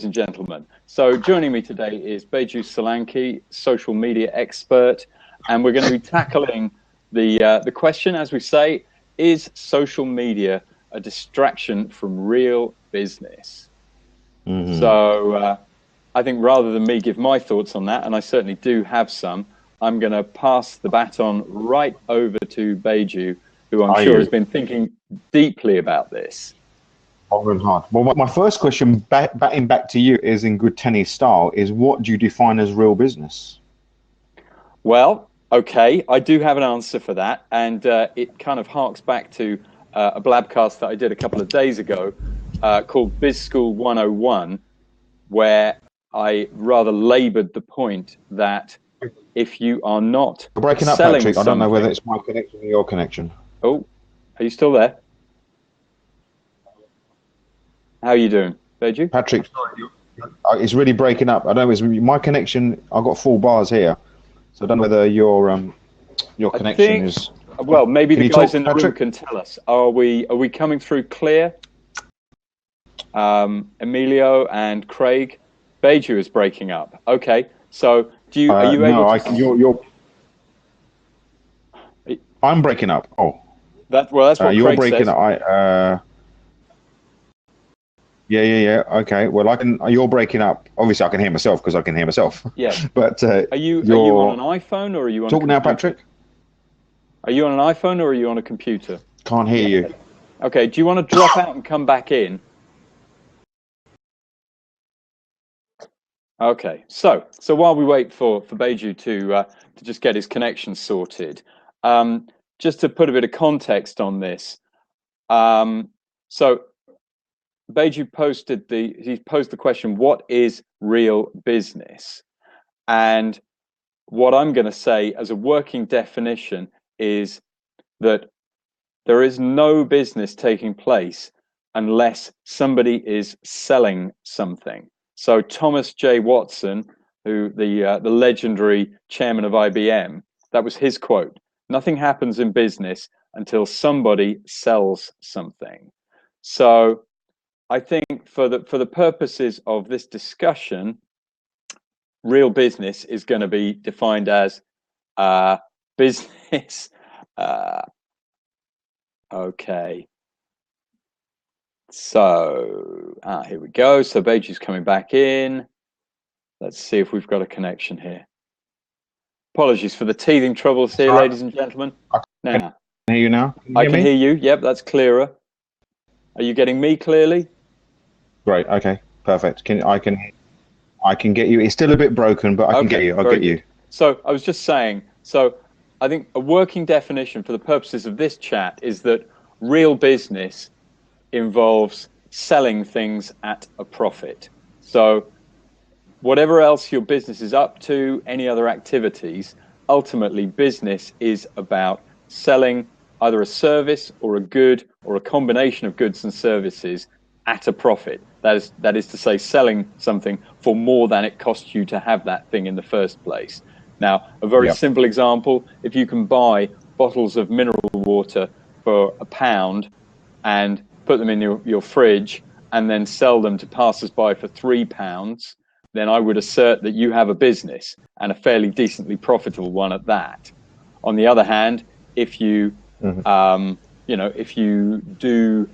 ladies and gentlemen. So joining me today is Beju Solanki, social media expert, and we're going to be tackling the question, as we say, is social media a distraction from real business? Mm-hmm. So I think rather than me give my thoughts on that, and I certainly do have some, I'm going to pass the baton right over to Beju, who I'm sure has been thinking deeply about this. Hard. Well, my first question, batting back to you, is in good tennis style, is what do you define as real business? Well, okay, I do have an answer for that, and it kind of harks back to a blabcast that I did a couple of days ago called Biz School 101, where I rather laboured the point that if you are not You're breaking up, Patrick. I don't know whether it's my connection or your connection. Oh, are you still there? How are you doing, Beju? Patrick, sorry, it's really breaking up. I don't know, it's my connection. I've got full bars here, so I don't know whether your connection is. Well, maybe the guys in the room can tell us. Are we coming through clear? Emilio and Craig, Beju is breaking up. Okay, so are you able to? I'm breaking up. Oh, that's what you're Craig breaking says. up. Yeah. Okay. Well, you're breaking up. Obviously, I can hear myself because I can hear myself. Yeah. But are you on an iPhone or are you on? Talk now, Patrick. Are you on an iPhone or are you on a computer? Can't hear you. Okay. Do you want to drop out and come back in? Okay. So while we wait for Beju to just get his connection sorted, just to put a bit of context on this, so. Beju posed the question, what is real business? And what I'm going to say as a working definition is that there is no business taking place unless somebody is selling something. So Thomas J. Watson, who the legendary chairman of IBM, that was his quote. Nothing happens in business until somebody sells something. So I think for the purposes of this discussion, real business is going to be defined as business. Okay. So here we go. So Beju's coming back in. Let's see if we've got a connection here. Apologies for the teething troubles here, ladies and gentlemen. Now, can I hear you now? I can hear you. Yep, that's clearer. Are you getting me clearly? Great. Okay. Perfect. I can get you. It's still a bit broken, but I can get you. I'll get you. So I was just saying. So I think a working definition for the purposes of this chat is that real business involves selling things at a profit. So whatever else your business is up to, any other activities, ultimately business is about selling either a service or a good or a combination of goods and services at a profit. That is to say, selling something for more than it costs you to have that thing in the first place. Now, a very simple example, if you can buy bottles of mineral water for £1 and put them in your fridge and then sell them to passers-by for £3, then I would assert that you have a business, and a fairly decently profitable one at that. On the other hand, if you if you do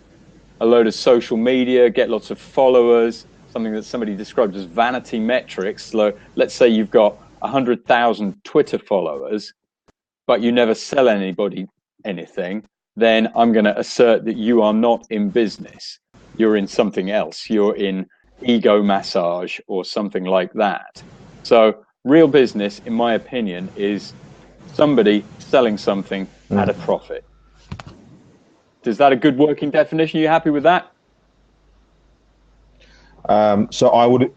a load of social media, get lots of followers, something that somebody described as vanity metrics. Let's say you've got 100,000 Twitter followers, but you never sell anybody anything, then I'm going to assert that you are not in business. You're in something else. You're in ego massage or something like that. So real business, in my opinion, is somebody selling something at a profit. Is that a good working definition? Are you happy with that? So I would,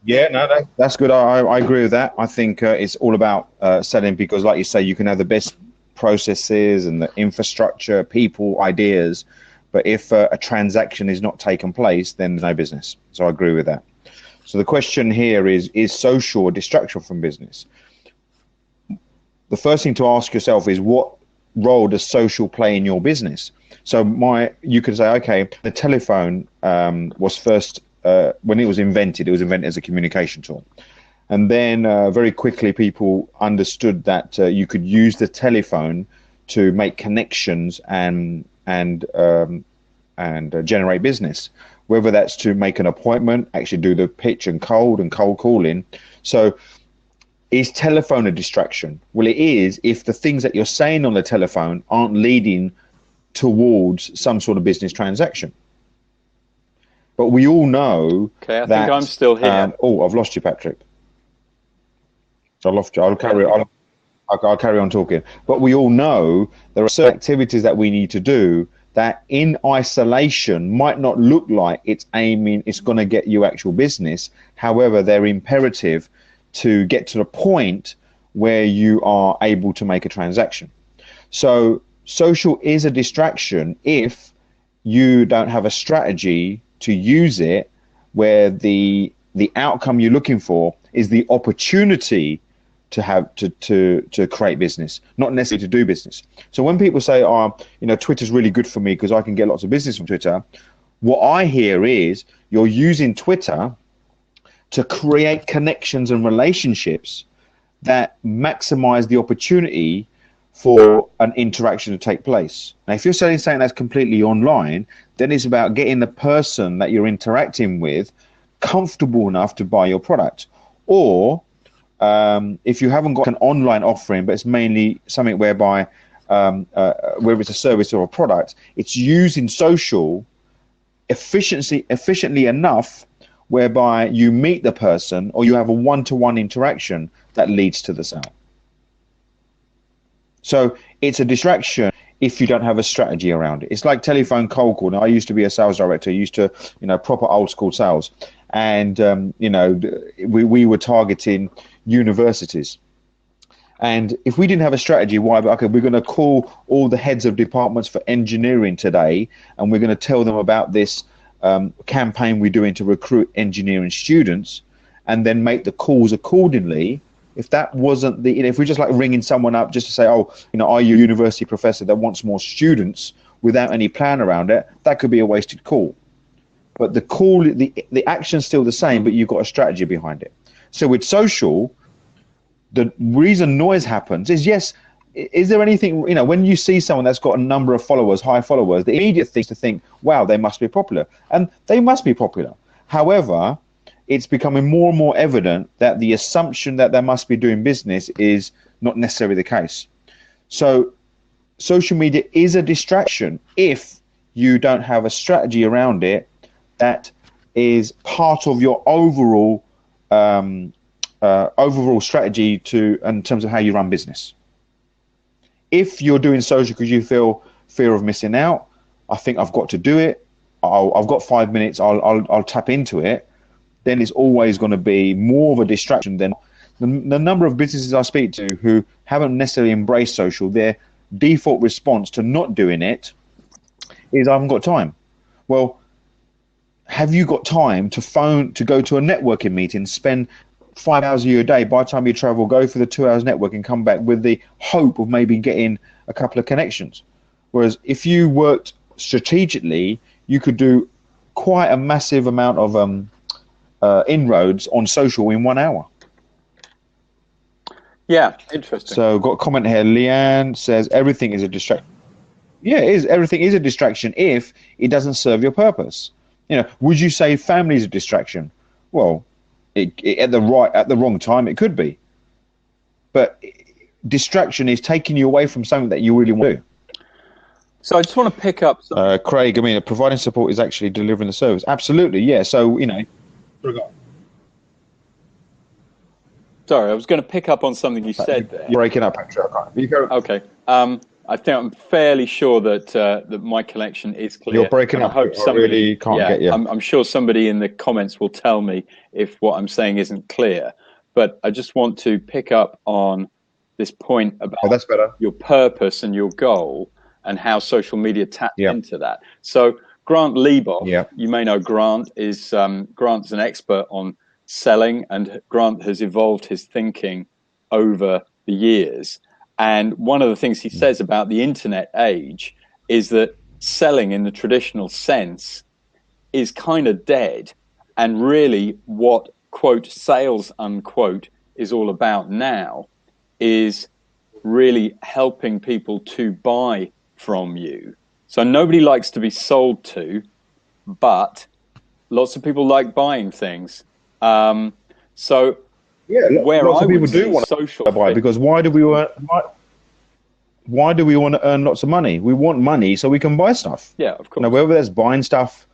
that's good. I agree with that. I think it's all about selling because, like you say, you can have the best processes and the infrastructure, people, ideas, but if a transaction is not taking place, then there's no business. So I agree with that. So the question here is social a distraction from business? The first thing to ask yourself is what role does social play in your business? So you could say, okay, the telephone was first when it was invented as a communication tool. And then very quickly people understood that you could use the telephone to make connections and generate business, whether that's to make an appointment, actually do the pitch and cold calling. So is telephone a distraction? Well, it is if the things that you're saying on the telephone aren't leading towards some sort of business transaction. But we all know I think I'm still here. I've lost you, Patrick. I lost you. I'll carry on talking. But we all know there are certain activities that we need to do that in isolation might not look like it's going to get you actual business. However, they're imperative to get to the point where you are able to make a transaction. So social is a distraction if you don't have a strategy to use it where the outcome you're looking for is the opportunity to have to create business, not necessarily to do business. So when people say, Twitter's really good for me because I can get lots of business from Twitter, what I hear is you're using Twitter to create connections and relationships that maximize the opportunity for an interaction to take place. Now, if you're selling something that's completely online, then it's about getting the person that you're interacting with comfortable enough to buy your product. Or if you haven't got an online offering, but it's mainly something whereby whether it's a service or a product, it's using social efficiently enough whereby you meet the person or you have a one-to-one interaction that leads to the sale. So it's a distraction if you don't have a strategy around it. It's like telephone cold call. Now, I used to be a sales director, used to, proper old school sales. And, we were targeting universities. And if we didn't have a strategy, we're going to call all the heads of departments for engineering today, and we're going to tell them about this campaign we're doing to recruit engineering students, and then make the calls accordingly. If that wasn't if we're just like ringing someone up just to say, are you a university professor that wants more students without any plan around it, that could be a wasted call. But the call, the action's still the same, but you've got a strategy behind it. So with social, the reason noise happens is, yes, is there anything, when you see someone that's got a number of followers, high followers, the immediate thing is to think, wow, they must be popular. And they must be popular. However, it's becoming more and more evident that the assumption that they must be doing business is not necessarily the case. So social media is a distraction if you don't have a strategy around it that is part of your overall strategy in terms of how you run business. If you're doing social because you feel fear of missing out, I think I've got to do it. I've got 5 minutes. I'll tap into it. Then it's always going to be more of a distraction than the number of businesses I speak to who haven't necessarily embraced social. Their default response to not doing it is, I haven't got time. Well, have you got time to go to a networking meeting, spend 5 hours of your day, by the time you travel, go for the 2 hours networking, come back with the hope of maybe getting a couple of connections? Whereas if you worked strategically, you could do quite a massive amount of inroads on social in 1 hour. Yeah, interesting. So got a comment here. Leanne says everything is a distraction. Yeah, it is. Everything is a distraction if it doesn't serve your purpose. Would you say family is a distraction? Well, at the wrong time, it could be. But distraction is taking you away from something that you really want to do. So I just want to pick up. Craig, providing support is actually delivering the service. Absolutely, yeah. So, Sorry, I was going to pick up on something you said there. You're breaking up, Patrick. Okay. I think I'm fairly sure that my connection is clear. You're breaking up. I really can't get you. I'm sure somebody in the comments will tell me if what I'm saying isn't clear. But I just want to pick up on this point about that's better. Your purpose and your goal and how social media taps into that. So Grant Leboff, you may know Grant, Grant's an expert on selling, and Grant has evolved his thinking over the years. And one of the things he says about the internet age is that selling in the traditional sense is kind of dead. And really what, quote, sales, unquote, is all about now is really helping people to buy from you. So nobody likes to be sold to, but lots of people like buying things. So yeah, where lots I of people would do see want social to buy, because why do we want to earn lots of money? We want money so we can buy stuff. Yeah, of course. Now, whether that's buying stuff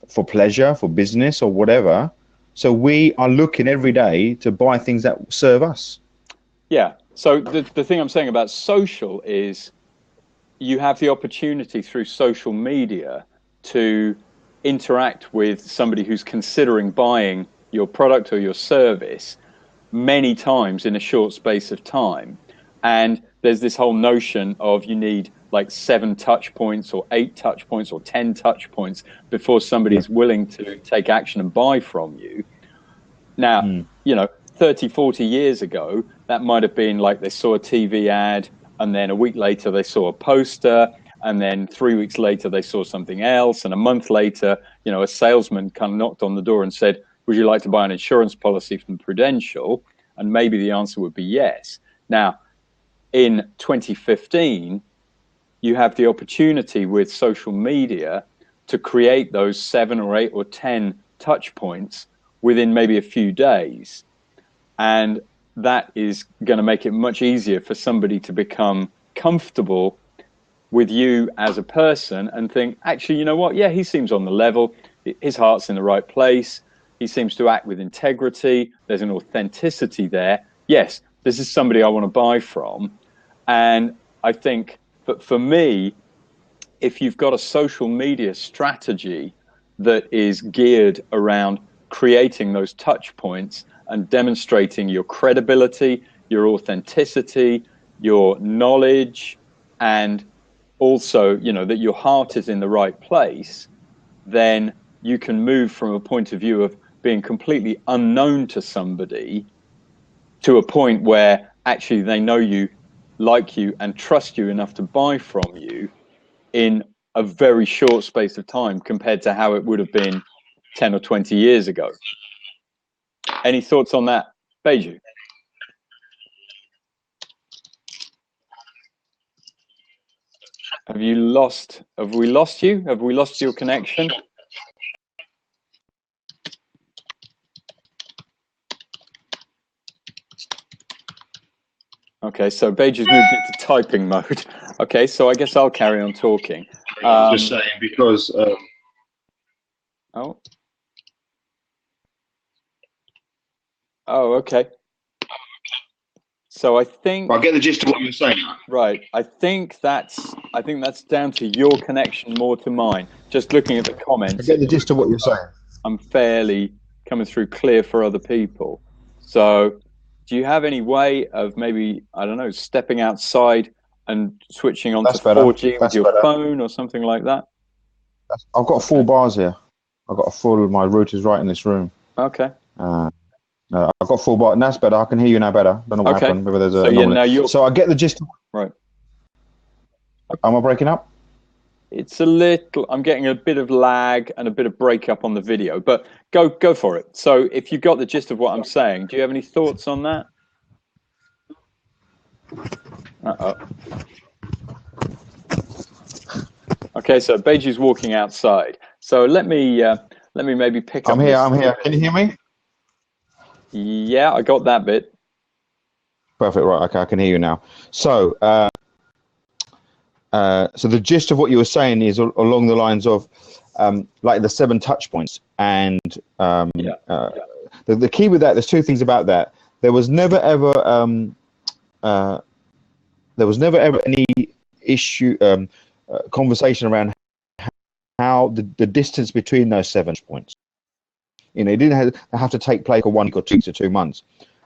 for pleasure, for business, or whatever. So we are looking every day to buy things that serve us. Yeah. So the thing I'm saying about social is you have the opportunity through social media to interact with somebody who's considering buying your product or your service many times in a short space of time. And there's this whole notion of you need like 7 touch points or 8 touch points or 10 touch points before somebody's willing to take action and buy from you. Now, 30, 40 years ago, that might have been like they saw a TV ad, and then a week later they saw a poster, and then 3 weeks later they saw something else, and a month later, a salesman kind of knocked on the door and said, would you like to buy an insurance policy from Prudential? And maybe the answer would be yes. Now, in 2015, you have the opportunity with social media to create those 7 or 8 or 10 touch points within maybe a few days. And that is going to make it much easier for somebody to become comfortable with you as a person and think, actually, you know what? Yeah, he seems on the level. His heart's in the right place. He seems to act with integrity. There's an authenticity there. Yes, this is somebody I want to buy from. And I think that for me, if you've got a social media strategy that is geared around creating those touch points and demonstrating your credibility, your authenticity, your knowledge, and also, that your heart is in the right place, then you can move from a point of view of being completely unknown to somebody to a point where actually they know you, like you, and trust you enough to buy from you in a very short space of time compared to how it would have been 10 or 20 years ago. Any thoughts on that, Beju? Have we lost you? Have we lost your connection? Okay, so Beju's moved into typing mode. Okay, so I guess I'll carry on talking. Just saying, because okay. So I think I get the gist of what you're saying. Right. I think that's down to your connection more to mine. Just looking at the comments, I get the gist of what you're saying. I'm fairly coming through clear for other people. So do you have any way of maybe, I don't know, stepping outside and switching on to 4G with your phone or something like that? I've got full bars here. I've got a full, my router's right in this room. Okay. I've got full bar, and that's better. I can hear you now better. Don't know what happened. Maybe there's a so I get the gist. Right. Am I breaking up? It's a little. I'm getting a bit of lag and a bit of breakup on the video, but go for it. So if you got the gist of what I'm saying, do you have any thoughts on that? Okay, so Beju's walking outside. So let me maybe pick up. I'm here. Can you hear me? Yeah, I got that bit. Perfect. Right. Okay, I can hear you now. So, so the gist of what you were saying is along the lines of like the 7 touch points, and the key with that. There's 2 things about that. There was never ever any issue conversation around how the distance between those 7 points. It didn't have to take place for 1 week or 2 to 2 months.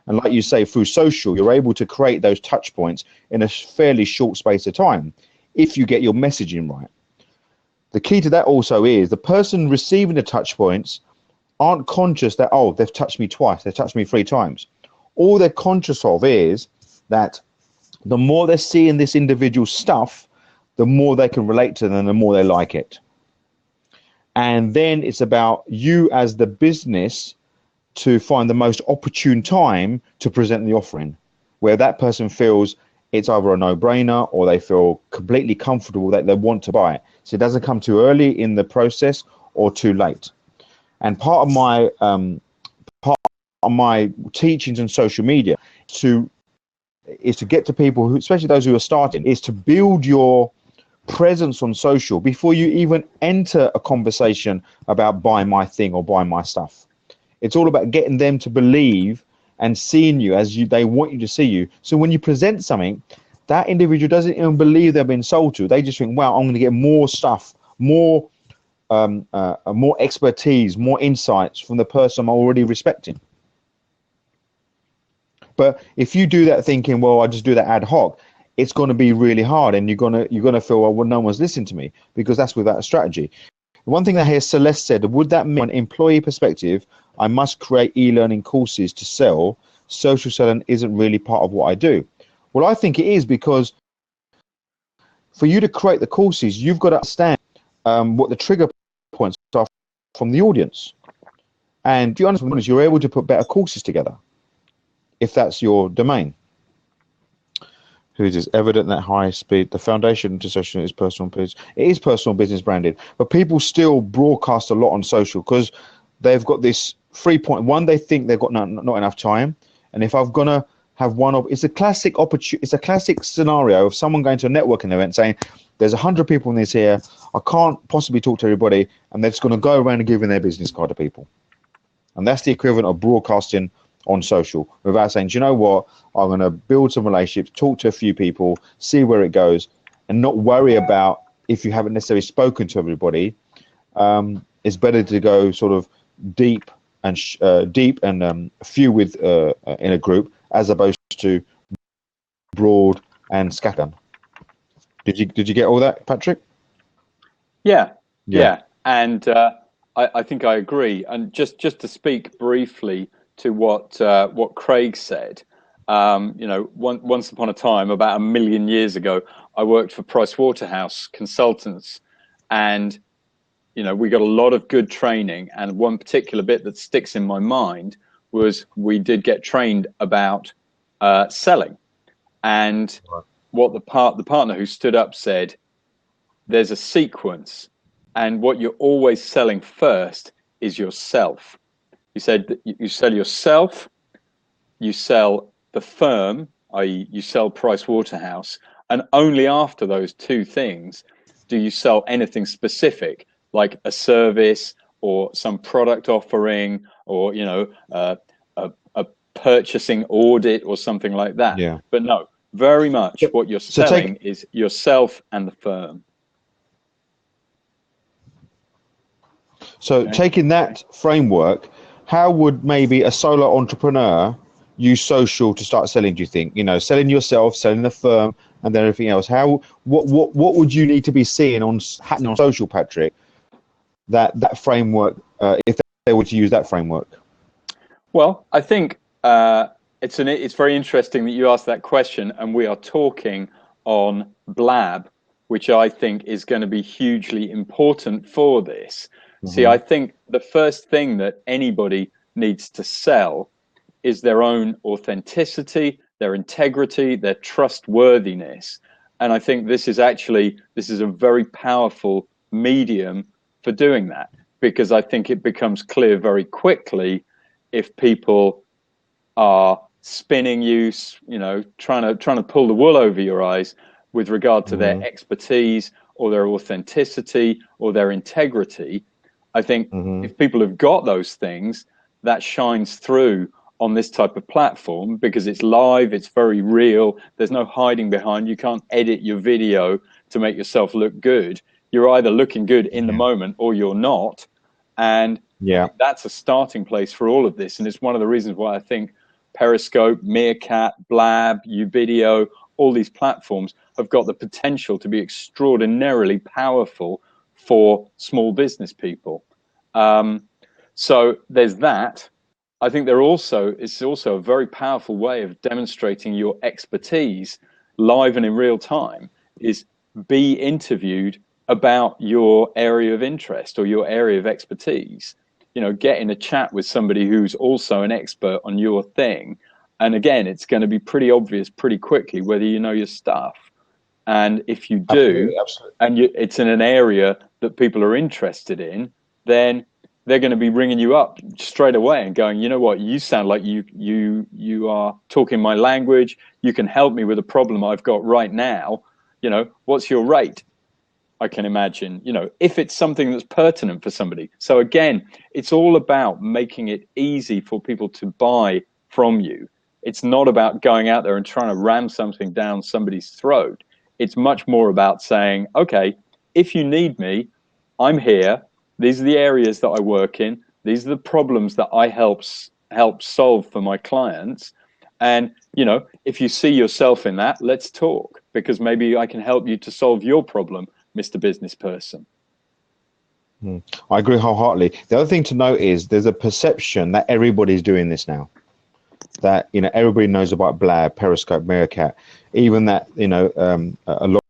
And like you say, through social, you're able to create those touch points in a fairly short space of time if you get your messaging right. The key to that also is the person receiving the touch points aren't conscious that, oh, they've touched me twice, they've touched me 3 times. All they're conscious of is that the more they're seeing this individual stuff, the more they can relate to them and the more they like it. And then it's about you as the business to find the most opportune time to present the offering, where that person feels it's either a no-brainer or they feel completely comfortable that they want to buy it. So it doesn't come too early in the process or too late. And part of my teachings on social media is to get to people who, especially those who are starting, is to build your presence on social before you even enter a conversation about buy my thing or buy my stuff. It's all about getting them to believe and seeing you as they want you to see you. So when you present something, that individual doesn't even believe they're being sold to. They just think, wow, I'm going to get more stuff, more expertise, more insights from the person I'm already respecting. But if you do that thinking, well, I just do that ad hoc, it's going to be really hard, and you're gonna feel, well, no one's listening to me, because that's without a strategy. One thing that here Celeste said, would that mean from an employee perspective, I must create e-learning courses to sell? Social selling isn't really part of what I do. Well, I think it is, because for you to create the courses, you've got to understand what the trigger points are from the audience. And to be honest, you're able to put better courses together if that's your domain. It is evident that high speed, the foundation to social is personal business. It is personal business branded, but people still broadcast a lot on social because they've got this 3.1. They think they've got not enough time. And if I'm gonna have it's a classic opportunity. It's a classic scenario of someone going to a networking event saying, "There's 100 people in this here. I can't possibly talk to everybody," and they're just going to go around and giving their business card to people. And that's the equivalent of broadcasting on social without saying, do you know what, I'm going to build some relationships, talk to a few people, see where it goes, and not worry about if you haven't necessarily spoken to everybody. It's better to go sort of deep and few with in a group as opposed to broad and scattered. Did you get all that, Patrick? Yeah. And I think I agree. And just to speak briefly to what Craig said, once upon a time, about 1 million years ago, I worked for Pricewaterhouse Consultants, and we got a lot of good training. And one particular bit that sticks in my mind was we did get trained about selling, and what the partner who stood up said, there's a sequence, and what you're always selling first is yourself. You said that you sell yourself, you sell the firm, i.e. you sell Pricewaterhouse, and only after those two things do you sell anything specific, like a service or some product offering, or a purchasing audit or something like that. Yeah. But no, very much what you're selling is yourself and the firm. So taking that framework, how would maybe a solo entrepreneur use social to start selling, do you think? Selling yourself, selling the firm, and then everything else. What would you need to be seeing happening on social, Patrick, that framework, if they were to use that framework? Well, I think it's very interesting that you asked that question, and we are talking on Blab, which I think is going to be hugely important for this. Mm-hmm. See, I think the first thing that anybody needs to sell is their own authenticity, their integrity, their trustworthiness. And I think this is a very powerful medium for doing that, because I think it becomes clear very quickly if people are spinning you, trying to pull the wool over your eyes with regard to their expertise or their authenticity or their integrity. I think if people have got those things, that shines through on this type of platform, because it's live, it's very real. There's no hiding behind. You can't edit your video to make yourself look good. You're either looking good in the moment or you're not. And that's a starting place for all of this. And it's one of the reasons why I think Periscope, Meerkat, Blab, Uvideo, all these platforms have got the potential to be extraordinarily powerful for small business people. So there's that. I think it's also a very powerful way of demonstrating your expertise live and in real time, is be interviewed about your area of interest or your area of expertise. Get in a chat with somebody who's also an expert on your thing. And again, it's going to be pretty obvious pretty quickly whether you know your stuff. And if you do, absolutely. and it's in an area that people are interested in, then they're going to be ringing you up straight away and going, you know what, you sound like you are talking my language. You can help me with a problem I've got right now. What's your rate? I can imagine, if it's something that's pertinent for somebody. So again, it's all about making it easy for people to buy from you. It's not about going out there and trying to ram something down somebody's throat. It's much more about saying, okay, if you need me, I'm here. These are the areas that I work in. These are the problems that I help solve for my clients. And, if you see yourself in that, let's talk, because maybe I can help you to solve your problem, Mr. Business Person. I agree wholeheartedly. The other thing to note is there's a perception that everybody's doing this now. That everybody knows about Blab, Periscope, Meerkat, even that a lot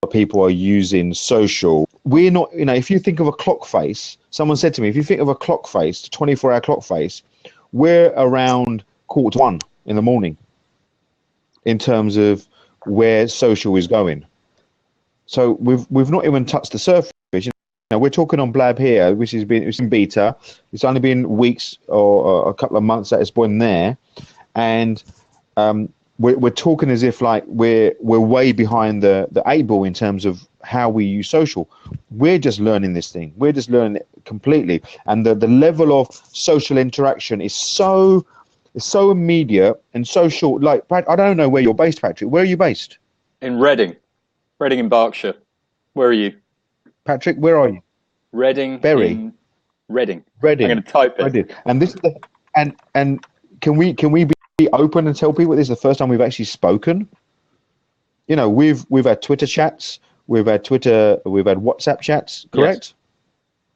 of people are using social. We're not, if you think of a clock face, someone said to me, if you think of a clock face, 24-hour clock face, we're around 1:15 in the morning in terms of where social is going. So we've not even touched the surface. We're talking on Blab here, which it's in beta. It's only been weeks or a couple of months that it's been there, and we're talking as if like we're way behind the 8 ball in terms of how we use social. We're just learning this thing. We're just learning it completely, and the level of social interaction is so immediate and so short. Like, I don't know where you're based, Patrick. Where are you based? In Reading in Berkshire. Where are you? Patrick, where are you? Reading. Reading. I'm going to type it. Reading. And this is and can we be open and tell people this is the first time we've actually spoken? We've had Twitter chats, we've had WhatsApp chats, correct? Yes.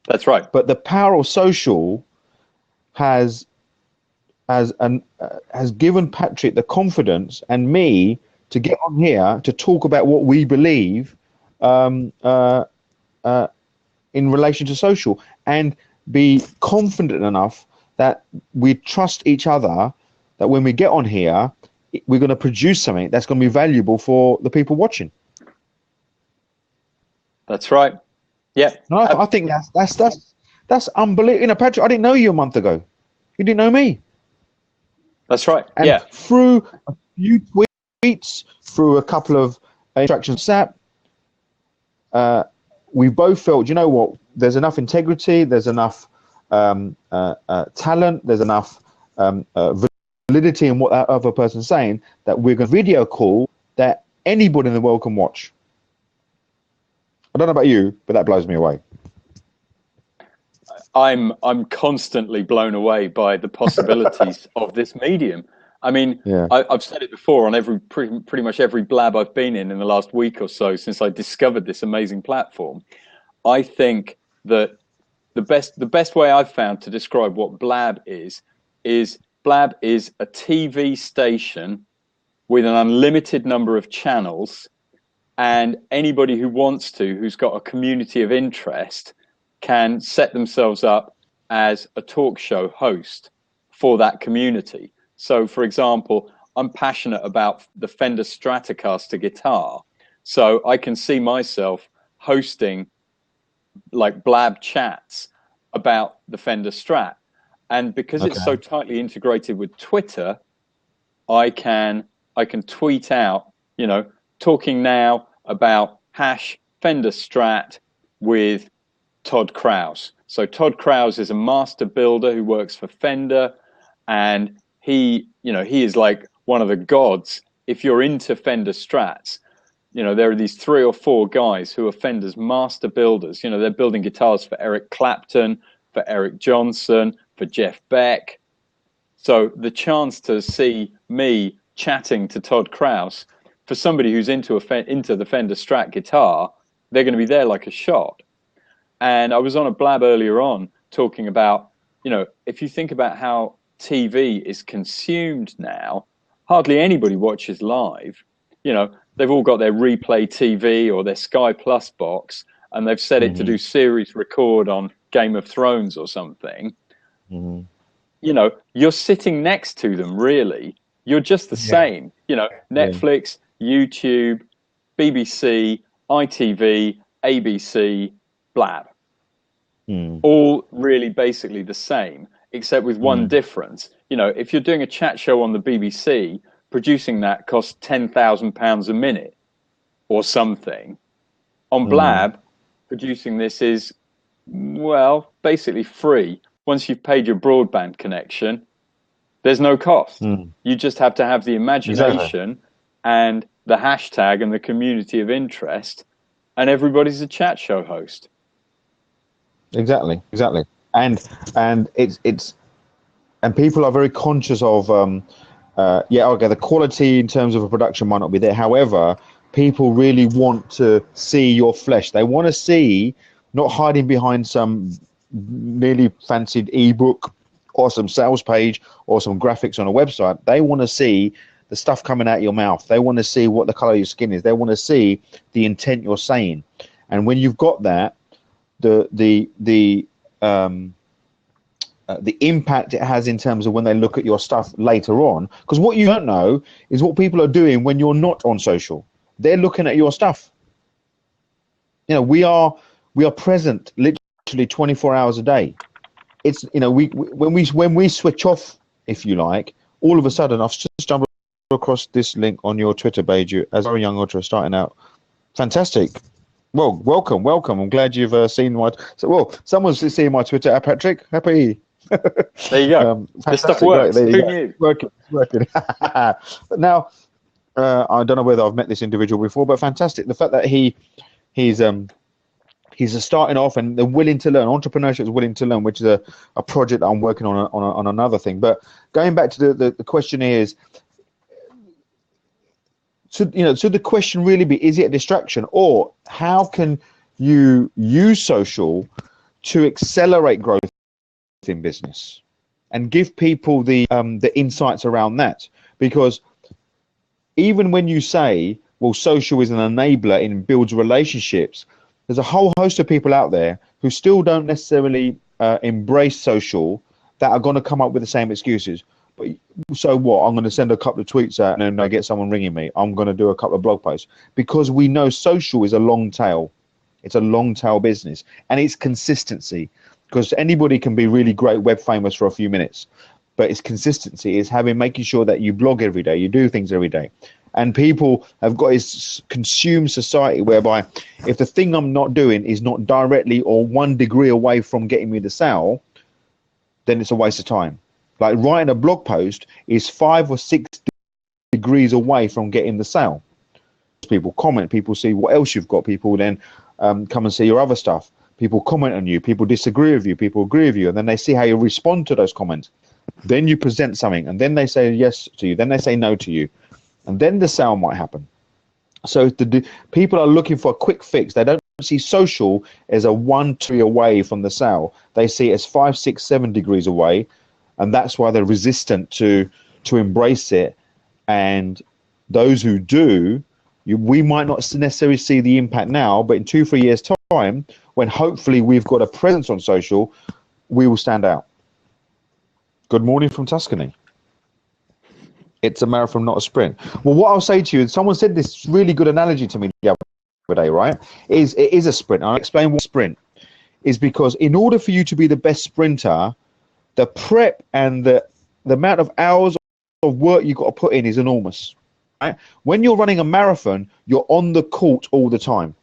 That's right. But the power of social has given Patrick the confidence and me to get on here to talk about what we believe in relation to social, and be confident enough that we trust each other, that when we get on here, we're going to produce something that's going to be valuable for the people watching. That's right. Yeah. No, I think that's unbelievable. Patrick, I didn't know you a month ago. You didn't know me. That's right. And yeah. Through a few tweets, through a couple of interactions, we both felt, you know what, there's enough integrity, there's enough talent, there's enough validity in what that other person's saying, that we're going to video call that anybody in the world can watch. I don't know about you, but that blows me away. I'm constantly blown away by the possibilities of this medium. I mean, yeah. I've said it before on pretty much every blab I've been in the last week or so since I discovered this amazing platform. I think that the best way I've found to describe what Blab is Blab is a TV station with an unlimited number of channels, and anybody who wants to, who's got a community of interest, can set themselves up as a talk show host for that community. So, for example, I'm passionate about the Fender Stratocaster guitar, so I can see myself hosting like Blab chats about the Fender Strat. And because it's so tightly integrated with Twitter, I can tweet out, talking now about #Fender Strat with Todd Krause. So Todd Krause is a master builder who works for Fender, and he is like one of the gods. If you're into Fender Strats, there are these 3 or 4 guys who are Fender's master builders. They're building guitars for Eric Clapton, for Eric Johnson, for Jeff Beck. So the chance to see me chatting to Todd Krause, for somebody who's into the Fender Strat guitar, they're going to be there like a shot. And I was on a blab earlier on talking about, if you think about how TV is consumed now, hardly anybody watches live. You know, they've all got their Replay TV or their Sky Plus box, and they've set it to do series record on Game of Thrones or something. You know, you're sitting next to them, really. You're just the same. You know, Netflix, YouTube, BBC, ITV, ABC, Blab. All really basically the same, except with one difference. You know, if you're doing a chat show on the BBC, producing that costs £10,000 a minute or something. On Blab, producing this is, well, basically free. Once you've paid your broadband connection, there's no cost. You just have to have the imagination and the hashtag and the community of interest, and everybody's a chat show host. Exactly. And it's and people are very conscious of the quality in terms of a production might not be there. However, people really want to see your flesh. They want to see, not hiding behind some really fancied ebook or some sales page or some graphics on a website. They want to see the stuff coming out of your mouth. They want to see what the color of your skin is. They want to see the intent you're saying. And when you've got that, the impact it has in terms of when they look at your stuff later on. Because what you don't know is what people are doing when you're not on social. They're looking at your stuff. You know, we are present literally 24 hours a day. It's, you know, when we switch off, if you like, all of a sudden I've just stumbled across this link on your Twitter page as a very young ultra starting out. Fantastic. Well, welcome. I'm glad you've seen my. Someone's seeing my Twitter. Patrick, happy. There you go. This stuff works. Who knew? Working. But now, I don't know whether I've met this individual before, but fantastic. The fact that he's starting off and they're willing to learn. Entrepreneurship is willing to learn, which is a project that I'm working on another thing. But going back to the question is, should the question really be, is it a distraction, or how can you use social to accelerate growth in business and give people the insights around that? Because even when you say, well, social is an enabler and builds relationships, there's a whole host of people out there who still don't necessarily embrace social, that are going to come up with the same excuses. But so what? I'm going to send a couple of tweets out and then I get someone ringing me. I'm going to do a couple of blog posts, because we know social is a long tail. It's a long tail business, and it's consistency, because anybody can be really great web famous for a few minutes, but it's consistency, is making sure that you blog every day, you do things every day. And people have got this consumed society whereby if the thing I'm not doing is not directly or 1 degree away from getting me the sale, then it's a waste of time. Like writing a blog post is 5 or 6 degrees away from getting the sale. People comment, people see what else you've got, people then come and see your other stuff. People comment on you, people disagree with you, people agree with you, and then they see how you respond to those comments. Then you present something, and then they say yes to you, then they say no to you, and then the sale might happen. So people are looking for a quick fix. They don't see social as a 1 degree away from the sale. They see it as 5, 6, 7 degrees away, and that's why they're resistant to embrace it. And those who do, we might not necessarily see the impact now, but in 2-3 years' time, when hopefully we've got a presence on social, we will stand out. Good morning from Tuscany. It's a marathon, not a sprint. Well, what I'll say to you, someone said this really good analogy to me the other day, right? It is a sprint. I'll explain what sprint is, because in order for you to be the best sprinter, the prep and the amount of hours of work you've got to put in is enormous. Right? When you're running a marathon, you're on the court all the time.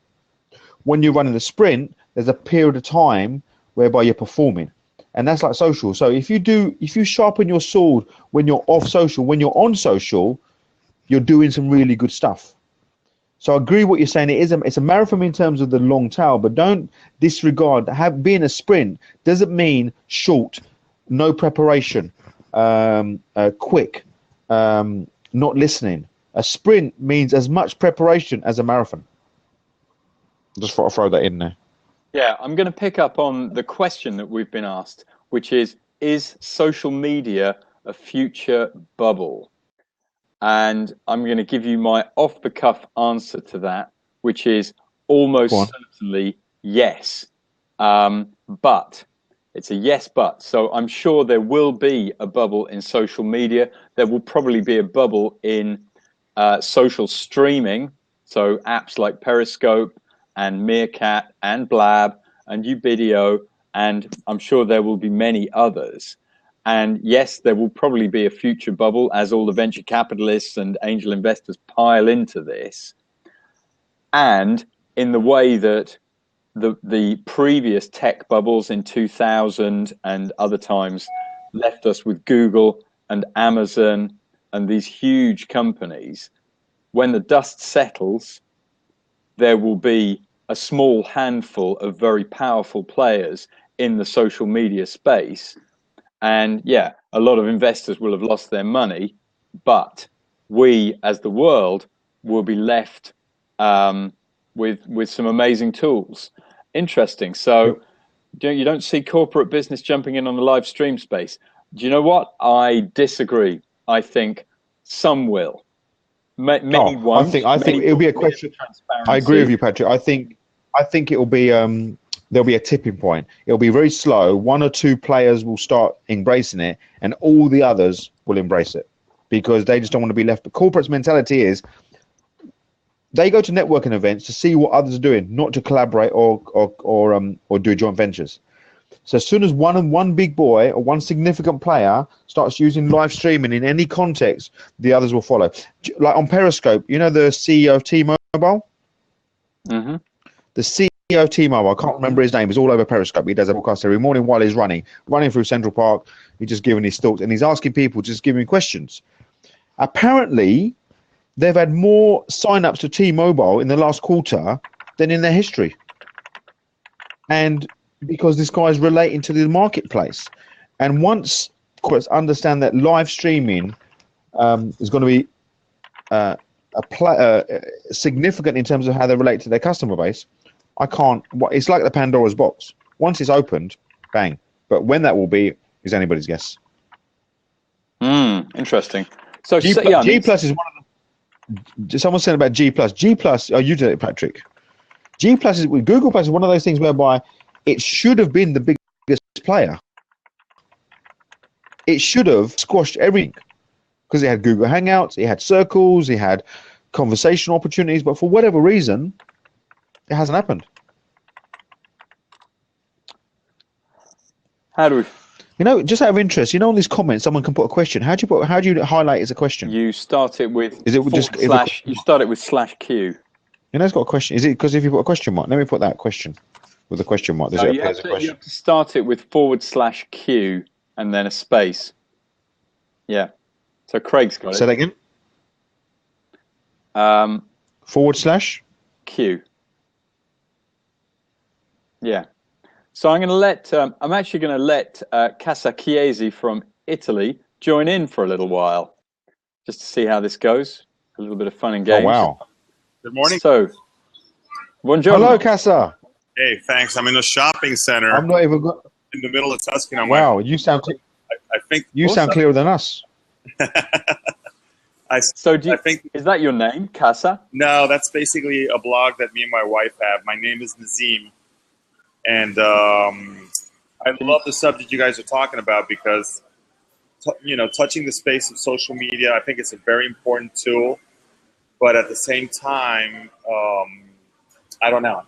When you're running a sprint, there's a period of time whereby you're performing. And that's like social. So if you sharpen your sword when you're off social, when you're on social, you're doing some really good stuff. So I agree what you're saying. It's a marathon in terms of the long tail, but don't disregard being a sprint doesn't mean short, no preparation, quick, not listening. A sprint means as much preparation as a marathon. Just thought I'd throw that in there. Yeah, I'm going to pick up on the question that we've been asked, which is social media a future bubble? and I'm going to give you my off-the-cuff answer to that, which is almost certainly yes. But it's a yes, but. So I'm sure there will be a bubble in social media. There will probably be a bubble in social streaming. So apps like Periscope and Meerkat and Blab and Uvideo, and I'm sure there will be many others. And yes, there will probably be a future bubble as all the venture capitalists and angel investors pile into this. And in the way that the previous tech bubbles in 2000 and other times left us with Google and Amazon and these huge companies, when the dust settles, there will be a small handful of very powerful players in the social media space. And yeah, a lot of investors will have lost their money, but we as the world will be left with some amazing tools. Interesting. So you don't see corporate business jumping in on the live stream space. Do you know what? I disagree. I think some will. Many won't. I think it'll be a question. I agree with you, Patrick. I think it will be there'll be a tipping point. It'll be very slow. One or two players will start embracing it, and all the others will embrace it because they just don't want to be left. But corporate's mentality is they go to networking events to see what others are doing, not to collaborate or do joint ventures. So as soon as one big boy or one significant player starts using live streaming in any context, the others will follow. Like on Periscope, you know the CEO of T-Mobile? Mm-hmm. The CEO of T-Mobile, I can't remember his name, he's all over Periscope. He does a podcast every morning while he's running through Central Park. He's just giving his thoughts and he's asking people, just giving questions. Apparently, they've had more sign-ups to T-Mobile in the last quarter than in their history. And because this guy is relating to the marketplace. And once corporates understand that live streaming is going to be significant in terms of how they relate to their customer base, it's like the Pandora's box. Once it's opened, bang. But when that will be is anybody's guess. Interesting. So G Plus is one of the... Someone said about G Plus. G Plus, you did it, Patrick. G Plus is... Google Plus is one of those things whereby it should have been the biggest player. It should have squashed everything because it had Google Hangouts, it had circles, it had conversational opportunities, but for whatever reason, it hasn't happened. How do we... just out of interest, on these comments, someone can put a question. How do you highlight as a question? You start it with you start it with /Q. It's got a question. Is it because if you put a question mark? Let me put that question with a question mark. You have to start it with /Q and then a space. Yeah. So Craig's got it. Say that again. / Q. Yeah. So I'm actually going to let Casa Chiesi from Italy join in for a little while, just to see how this goes. A little bit of fun and games. Oh, wow. Good morning. So, buongiorno. Hello, Casa. Hey, thanks. I'm in a shopping center. I'm not even in the middle of Tuscany. Wow, you sound. I think you sound clearer than us. Is that your name, Casa? No, that's basically a blog that me and my wife have. My name is Nazim, and I love the subject you guys are talking about because, touching the space of social media, I think it's a very important tool. But at the same time, I don't know.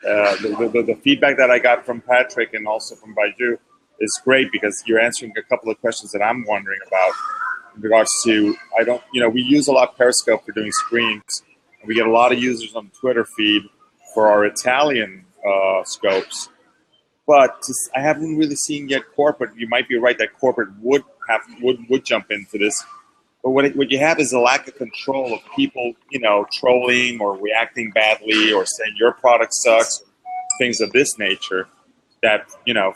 The feedback that I got from Patrick and also from Baiju is great because you're answering a couple of questions that I'm wondering about in regards to, we use a lot Periscope for doing screens. And we get a lot of users on the Twitter feed for our Italian scopes. But I haven't really seen yet corporate. You might be right that corporate would jump into this. But what you have is a lack of control of people, trolling or reacting badly or saying your product sucks, things of this nature. That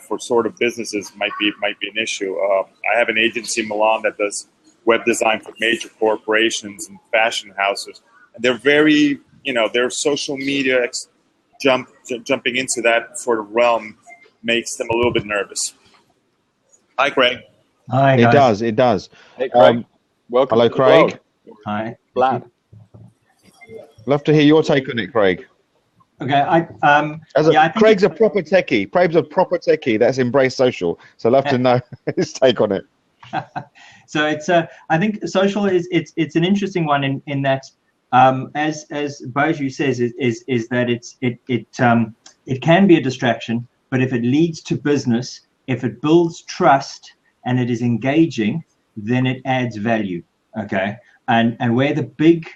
for sort of businesses might be an issue. I have an agency in Milan that does web design for major corporations and fashion houses, and they're very their social media jumping into that sort of realm makes them a little bit nervous. Hi, Craig. Hi, guys. It does. Hey, Craig. Welcome. Hello, Craig. Hi. Blab. Love to hear your take on it, Craig. Okay, Craig's a proper techie. Craig's a proper techie that's embraced social. So I'd love to know his take on it. So it's I think social is it's an interesting one in that as Boju says is that it can be a distraction, but if it leads to business, if it builds trust and it is engaging, then it adds value. Okay, and where the big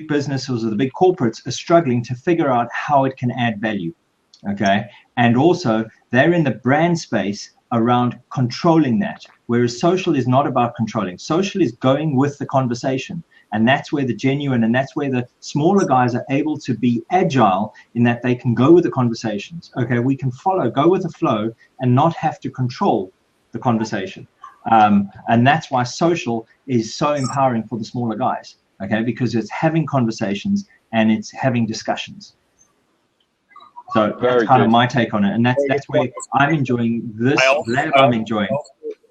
businesses or the big corporates are struggling to figure out how it can add value. Okay, and also they're in the brand space around controlling that, whereas social is not about controlling. Social is going with the conversation, and that's where the genuine and that's where the smaller guys are able to be agile in that they can go with the conversations. Okay, we can go with the flow and not have to control the conversation, and that's why social is so empowering for the smaller guys. Okay, because it's having conversations and it's having discussions. So that's kind of my take on it, and that's where I'm enjoying this. I'm enjoying.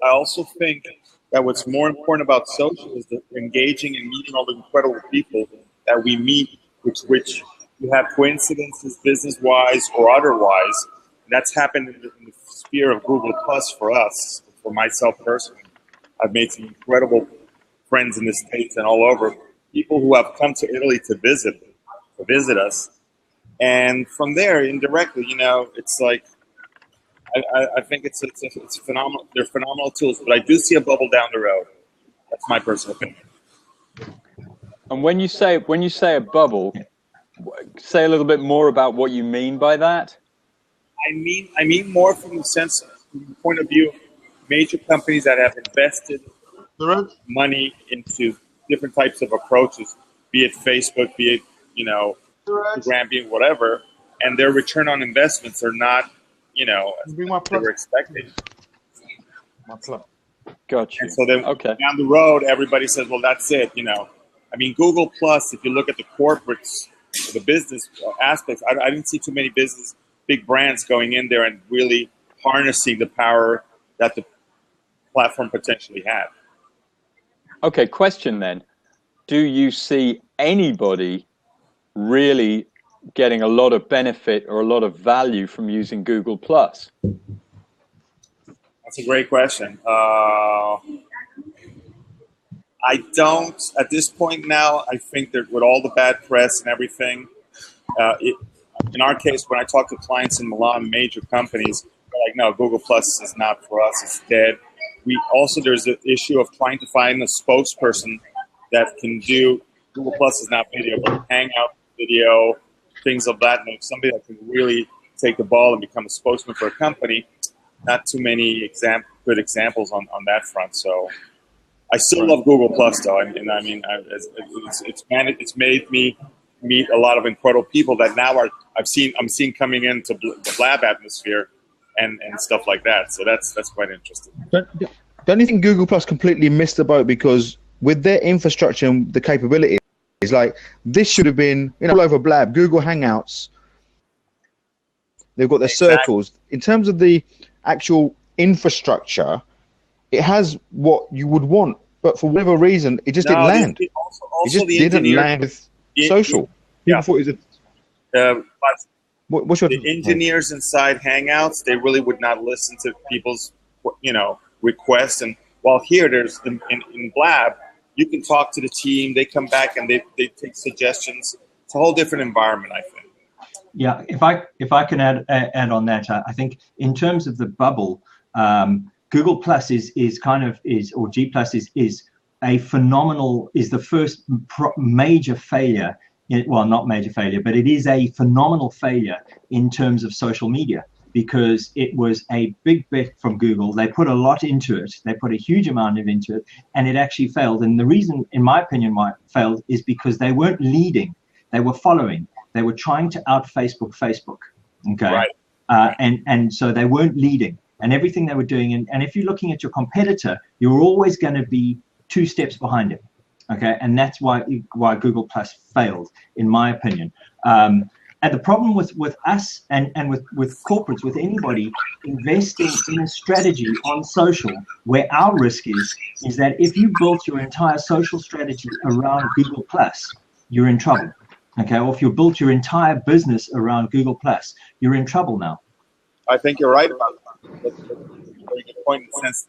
I also think that what's more important about social is the engaging and meeting all the incredible people that we meet, which you have coincidences, business-wise or otherwise. And that's happened in the sphere of Google Plus for us, for myself personally. I've made some incredible friends in the States and all over. People who have come to Italy to visit us. And from there, indirectly, it's like, I think it's phenomenal. They're phenomenal tools, but I do see a bubble down the road. That's my personal opinion. And when you say a bubble, say a little bit more about what you mean by that. I mean more from the point of view of major companies that have invested money into different types of approaches, be it Facebook, be it Instagram, be it whatever, and their return on investments are not as they were expecting. Gotcha. And so then down the road, everybody says, well, that's it. Google Plus, if you look at the corporates, the business aspects, I didn't see too many big brands going in there and really harnessing the power that the platform potentially had. Okay, question then. Do you see anybody really getting a lot of benefit or a lot of value from using Google Plus? That's a great question. I don't, at this point now, I think that with all the bad press and everything, in our case, when I talk to clients in Milan, major companies, they're like, no, Google Plus is not for us, it's dead. There's an issue of trying to find a spokesperson that can do, Google Plus is not video, but Hangout video, things of that nature. Somebody that can really take the ball and become a spokesman for a company. Not too many good examples on that front. So I still love Google Plus, though. It's made me meet a lot of incredible people that now I'm seeing coming into the Blab atmosphere and stuff like that. So that's quite interesting. Don't you think Google Plus completely missed the boat, because with their infrastructure and the capabilities, like this should have been all over Blab, Google Hangouts. They've got their circles. In terms of the actual infrastructure, it has what you would want, but for whatever reason, it just didn't land. It just didn't land with social. People thought it was what's your the engineers inside Hangouts? They really would not listen to people's requests. And while here, there's in Blab, you can talk to the team. They come back and they take suggestions. It's a whole different environment, I think. Yeah, if I can add on that, I think in terms of the bubble, Google Plus is G Plus is a phenomenal, is the first major failure. Well, not major failure, but it is a phenomenal failure in terms of social media, because it was a big bet from Google. They put a lot into it. They put a huge amount into it, and it actually failed. And the reason, in my opinion, why it failed is because they weren't leading. They were following. They were trying to out Facebook. Okay. Right. And so they weren't leading, and everything they were doing. And if you're looking at your competitor, you're always going to be 2 steps behind him. Okay. And that's why Google Plus failed, in my opinion. And the problem with us and with corporates, with anybody investing in a strategy on social, where our risk is that if you built your entire social strategy around Google Plus, you're in trouble. Okay, or if you built your entire business around Google Plus, you're in trouble now. I think you're right about that. That's a very good point in the sense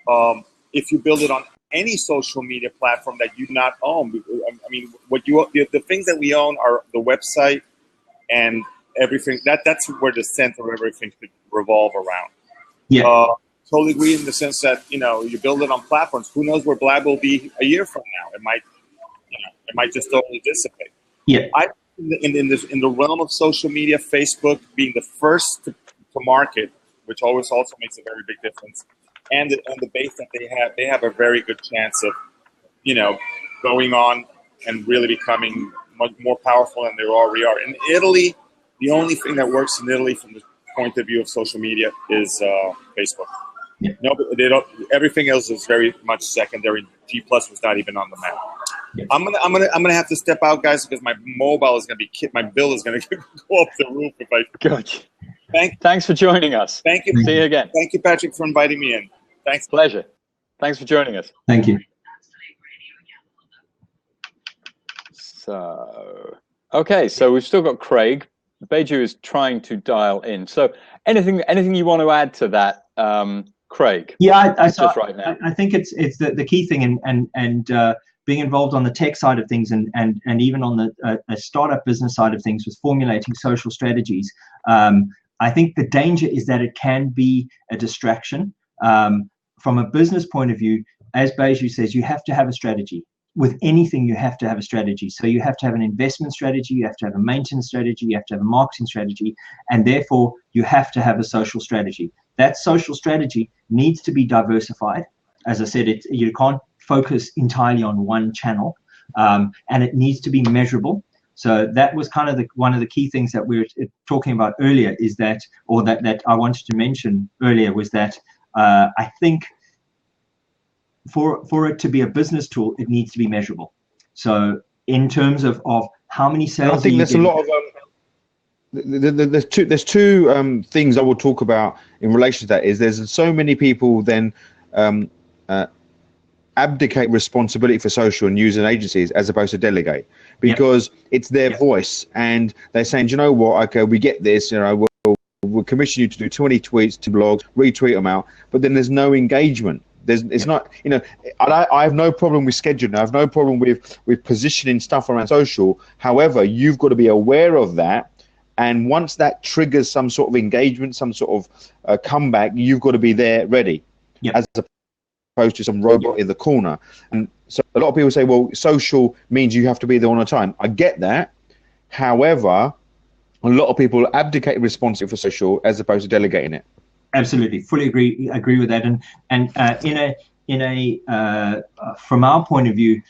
that if you build it on any social media platform that you do not own, I mean, the things that we own are the website and everything. That's where the center of everything should revolve around. Yeah. Totally agree in the sense that, you know, you build it on platforms. Who knows where Blab will be a year from now? It might just totally dissipate. Yeah. In the realm of social media, Facebook being the first to market, which always also makes a very big difference, and the base that they have a very good chance of, you know, going on and really becoming much more powerful than they already are. In Italy, the only thing that works in Italy from the point of view of social media is Facebook. Yeah. No, they don't. Everything else is very much secondary. G Plus was not even on the map. Yeah. I'm gonna have to step out, guys, because my mobile is gonna be my bill is gonna go off the roof if I. Gotcha. Thanks for joining us. Thank you. See you again. Thank you, Patrick, for inviting me in. Thanks. Pleasure. Thanks for joining us. Thank you. So, okay, so we've still got Craig. Beju is trying to dial in. So, anything you want to add to that, Craig? Yeah, right now. I think it's the key thing, and being involved on the tech side of things, and even on the startup business side of things with formulating social strategies. I think the danger is that it can be a distraction. From a business point of view, as Beju says, you have to have a strategy. With anything, you have to have a strategy. So you have to have an investment strategy, you have to have a maintenance strategy, you have to have a marketing strategy, and therefore you have to have a social strategy. That social strategy needs to be diversified. As I said, you can't focus entirely on one channel, and it needs to be measurable. So that was kind of one of the key things that we were talking about earlier, is that, or that I wanted to mention earlier, was that I think for it to be a business tool, it needs to be measurable. So in terms of how many sales, I think there's a lot of there's two things I will talk about in relation to that. Is there's so many people then abdicate responsibility for social and use an agencies as opposed to delegate, because it's their voice, and they're saying, do you know what? Okay, we get this. You know, we'll commission you to do 20 tweets, to blogs, retweet them out, but then there's no engagement. It's not, you know, I have no problem with scheduling. I have no problem with positioning stuff around social. However, you've got to be aware of that. And once that triggers some sort of engagement, some sort of comeback, you've got to be there ready, as opposed to some robot in the corner. And so a lot of people say, well, social means you have to be there all the time. I get that. However, a lot of people abdicate responsibility for social as opposed to delegating it. Absolutely, fully agree with that, and from our point of view,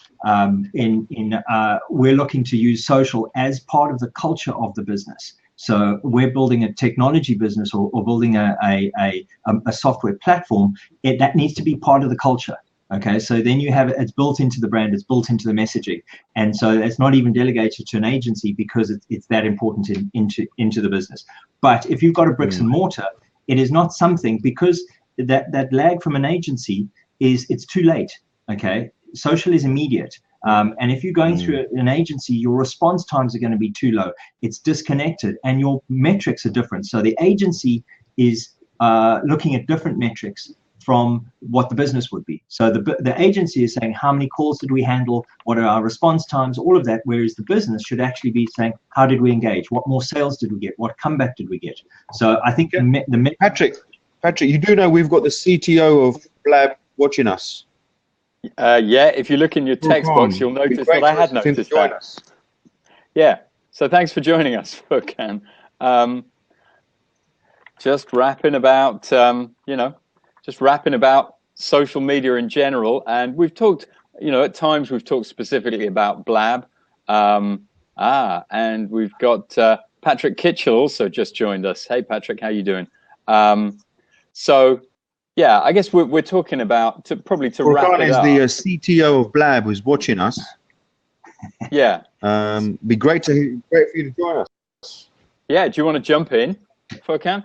we're looking to use social as part of the culture of the business. So we're building a technology business or building a software platform. That needs to be part of the culture. Okay, so then you have it's built into the brand, it's built into the messaging, and so it's not even delegated to an agency because it's that important into the business. But if you've got a bricks and mortar, it is not something, because that lag from an agency it's too late. Okay, social is immediate, and if you're going through an agency, your response times are going to be too low. It's disconnected, and your metrics are different. So the agency is looking at different metrics from what the business would be. So the agency is saying, how many calls did we handle? What are our response times? All of that. Whereas the business should actually be saying, how did we engage? What more sales did we get? What comeback did we get? So I think Patrick, you do know we've got the CTO of Blab watching us. Yeah, if you look in your text box, you'll notice that I had noticed that. Yeah, so thanks for joining us, Furkan. Just rapping about, just rapping about social media in general. And we've talked, at times we've talked specifically about Blab. And we've got Patrick Kitchell also just joined us. Hey, Patrick, how you doing? So, yeah, I guess we're talking about, to wrap it up. is the CTO of Blab who's watching us. Yeah. Be great for you to join us. Yeah, do you want to jump in, Furkan?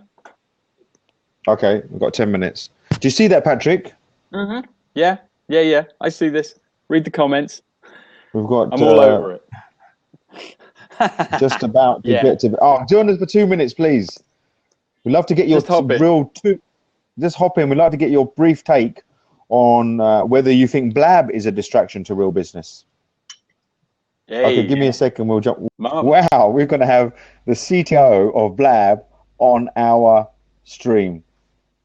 Okay, we've got 10 minutes. Do you see that, Patrick? Mm-hmm. Yeah. I see this. Read the comments. We've got. I'm all over it. Just about to Yeah. get to. Oh, join us for 2 minutes, please. We'd love to get your Just hop in. Just hop in. We'd like to get your brief take on whether you think Blab is a distraction to real business. Hey, Okay, give me a second. We'll jump. Marvelous. Wow, we're going to have the CTO of Blab on our stream.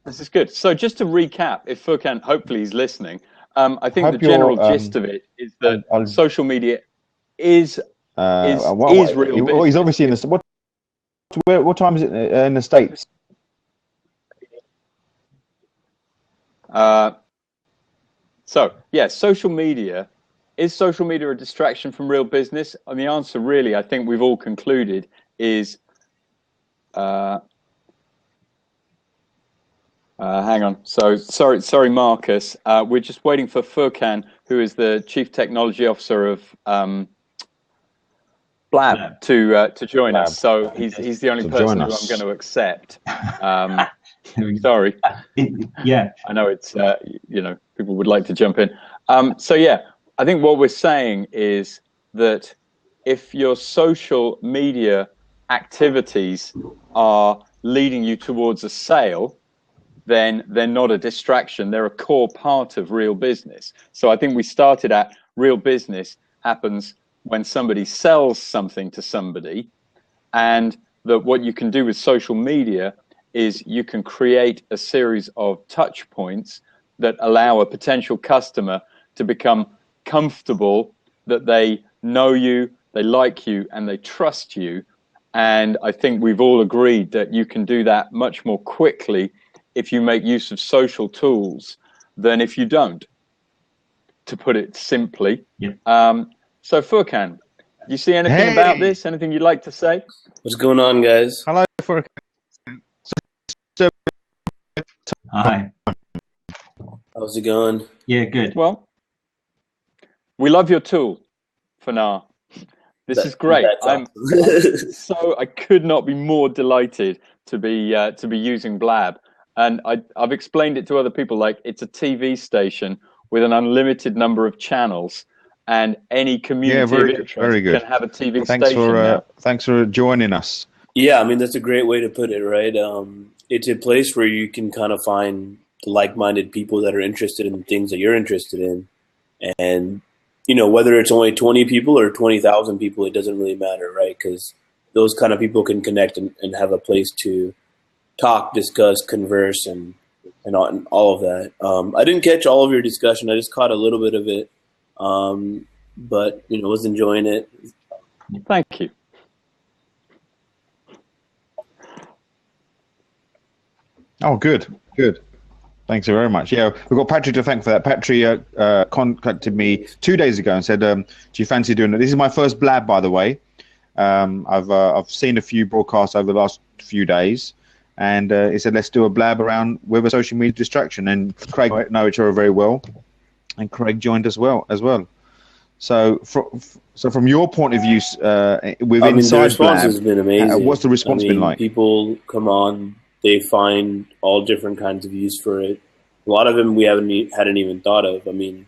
This is good. So just to recap, if Furkan, hopefully he's listening, I think Hope the general you're, gist of it is that I'll- social media is real business. He's obviously in the. What time is it in the States? Social media. Is social media a distraction from real business? And the answer really, I think we've all concluded, is hang on. So sorry, Marcus. We're just waiting for Furkan, who is the Chief Technology Officer of Blab, to join us. So he's the only person who I'm going to accept. Sorry. Yeah. I know it's people would like to jump in. I think what we're saying is that if your social media activities are leading you towards a sale, then they're not a distraction. They're a core part of real business. So I think we started at real business happens when somebody sells something to somebody, and that what you can do with social media is you can create a series of touch points that allow a potential customer to become comfortable that they know you, they like you, and they trust you. And I think we've all agreed that you can do that much more quickly if you make use of social tools than if you don't, to put it simply. Yep. So Furkan, do you see anything about this? Anything you'd like to say? What's going on, guys? Hello, Furkan. Hi. How's it going? Yeah, good. Well, we love your tool, Fanar. This is great. Awesome. I could not be more delighted to be using Blab. And I've explained it to other people like it's a TV station with an unlimited number of channels, and any community of interest can have a TV station now. Thanks for joining us. Yeah, I mean, that's a great way to put it, right? It's a place where you can kind of find like-minded people that are interested in things that you're interested in. And, whether it's only 20 people or 20,000 people, it doesn't really matter, right? Because those kind of people can connect and have a place to talk, discuss, converse, and all of that. I didn't catch all of your discussion. I just caught a little bit of it. But, was enjoying it. Thank you. Oh, good. Thanks very much. Yeah, we've got Patrick to thank for that. Patrick contacted me 2 days ago and said, do you fancy doing it? This is my first Blab, by the way. I've seen a few broadcasts over the last few days, and he said, let's do a Blab around with a social media distraction. And Craig know each other very well, and Craig joined us as well. So from your point of view, the response has been amazing. What's the response been like? People come on, they find all different kinds of use for it. A lot of them we hadn't even thought of. I mean,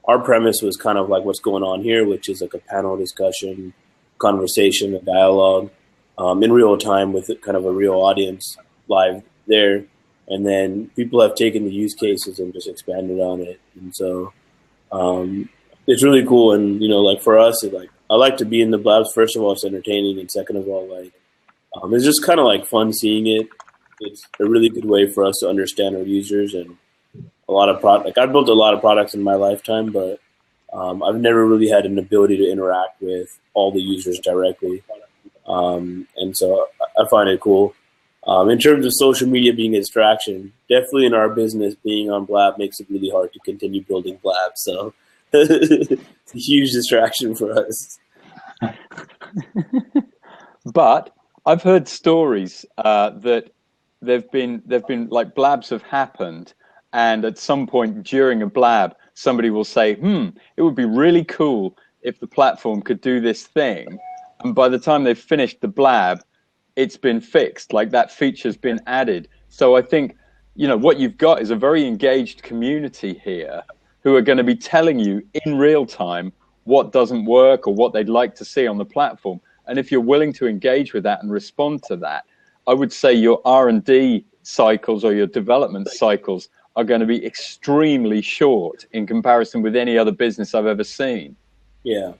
our premise was kind of like what's going on here, which is like a panel discussion, conversation, a dialogue in real time with kind of a real audience live there. And then people have taken the use cases and just expanded on it. And so it's really cool. And, like for us, I like to be in the Blabs. First of all, it's entertaining. And second of all, it's just kind of like fun seeing it. It's a really good way for us to understand our users and a lot of I've built a lot of products in my lifetime, but I've never really had an ability to interact with all the users directly. And so I find it cool. In terms of social media being a distraction, definitely in our business, being on Blab makes it really hard to continue building Blab. So it's a huge distraction for us. But I've heard stories that they've been like Blabs have happened, and at some point during a Blab, somebody will say, it would be really cool if the platform could do this thing. And by the time they've finished the Blab, it's been fixed, like that feature's been added. So I think, what you've got is a very engaged community here who are going to be telling you in real time what doesn't work or what they'd like to see on the platform. And if you're willing to engage with that and respond to that, I would say your R&D cycles or your development cycles are going to be extremely short in comparison with any other business I've ever seen. Yeah.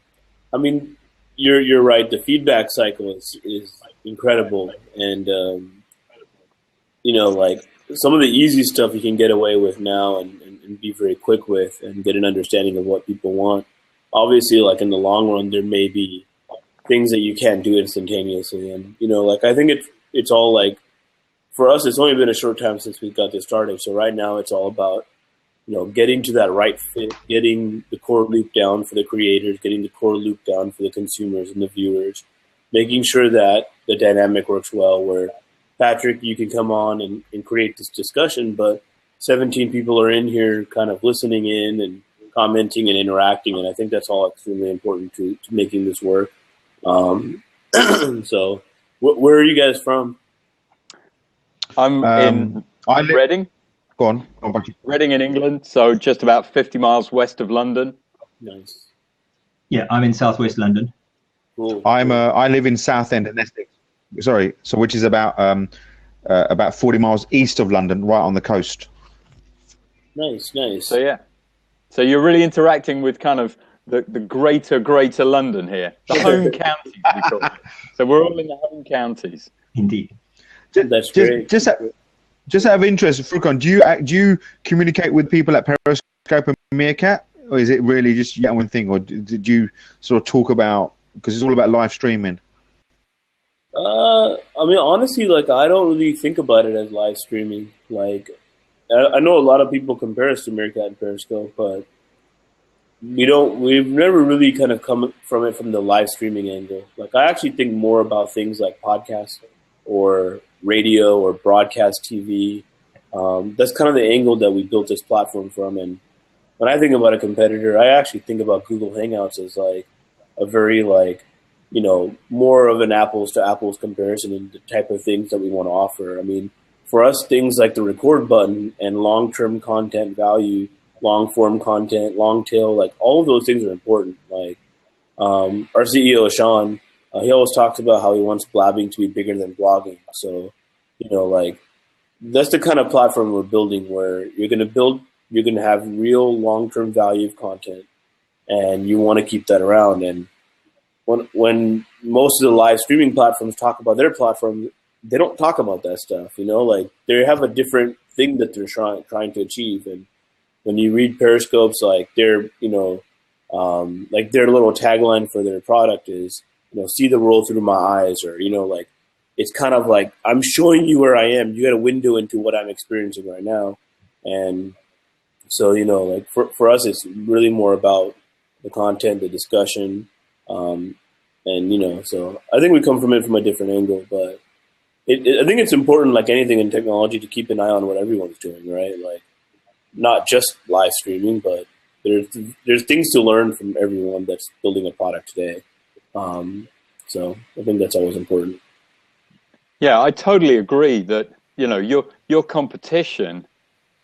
I mean, you're right. The feedback cycle is incredible. And, like some of the easy stuff you can get away with now and be very quick with and get an understanding of what people want. Obviously, like in the long run, there may be things that you can't do instantaneously. And, I think it's all like, for us, it's only been a short time since we got this started. So right now it's all about, getting to that right fit, getting the core loop down for the creators, getting the core loop down for the consumers and the viewers, making sure that the dynamic works well where, Patrick, you can come on and create this discussion, but 17 people are in here kind of listening in and commenting and interacting. And I think that's all extremely important to making this work. So where are you guys from? I'm in Reading. Go on. Reading in England, so just about 50 miles west of London. Nice. Yeah, I'm in southwest London. Cool. I live in Southend in Essex. Sorry, so which is about 40 miles east of London, right on the coast. Nice. So yeah, so you're really interacting with kind of the greater London here, the home counties we call it. So we're all in the home counties. Indeed. That's great. Just out of interest, Furkan, do you communicate with people at Periscope and Meerkat, or is it really just your own thing, or did you sort of talk about, because it's all about live streaming? I mean, honestly, like I don't really think about it as live streaming. Like, I know a lot of people compare us to Meerkat and Periscope, but we've never really kind of come from it from the live streaming angle. Like, I actually think more about things like podcasts or radio or broadcast TV. That's kind of the angle that we built this platform from. And when I think about a competitor, I actually think about Google Hangouts as like a very more of an apples to apples comparison in the type of things that we want to offer. I mean, for us, things like the record button and long-term content value, long-form content, long tail, like all of those things are important. Like our CEO, Sean, he always talks about how he wants blabbing to be bigger than blogging. So, like that's the kind of platform we're building where you're going to have real long-term value of content and you want to keep that around. And when most of the live streaming platforms talk about their platform, they don't talk about that stuff, like they have a different thing that they're trying to achieve. And when you read Periscope's, like their, like their little tagline for their product is, see the world through my eyes, or, like, it's kind of like, I'm showing you where I am. You got a window into what I'm experiencing right now. And so, like for us, it's really more about the content, the discussion, and so I think we come from it from a different angle, but I think it's important, like anything in technology, to keep an eye on what everyone's doing, right? Like not just live streaming, but there's things to learn from everyone that's building a product today. So I think that's always important. Yeah, I totally agree that, your competition,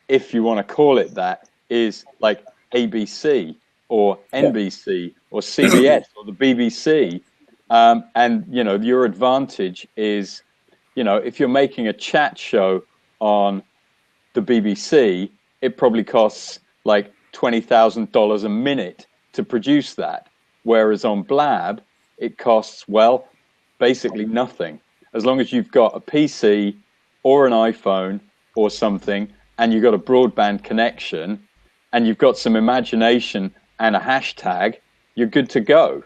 if you want to call it that, is like ABC or NBC or CBS or the BBC. And, your advantage is, if you're making a chat show on the BBC, it probably costs like $20,000 a minute to produce that. Whereas on Blab, it costs, basically nothing. As long as you've got a PC or an iPhone or something, and you've got a broadband connection, and you've got some imagination and a hashtag, you're good to go.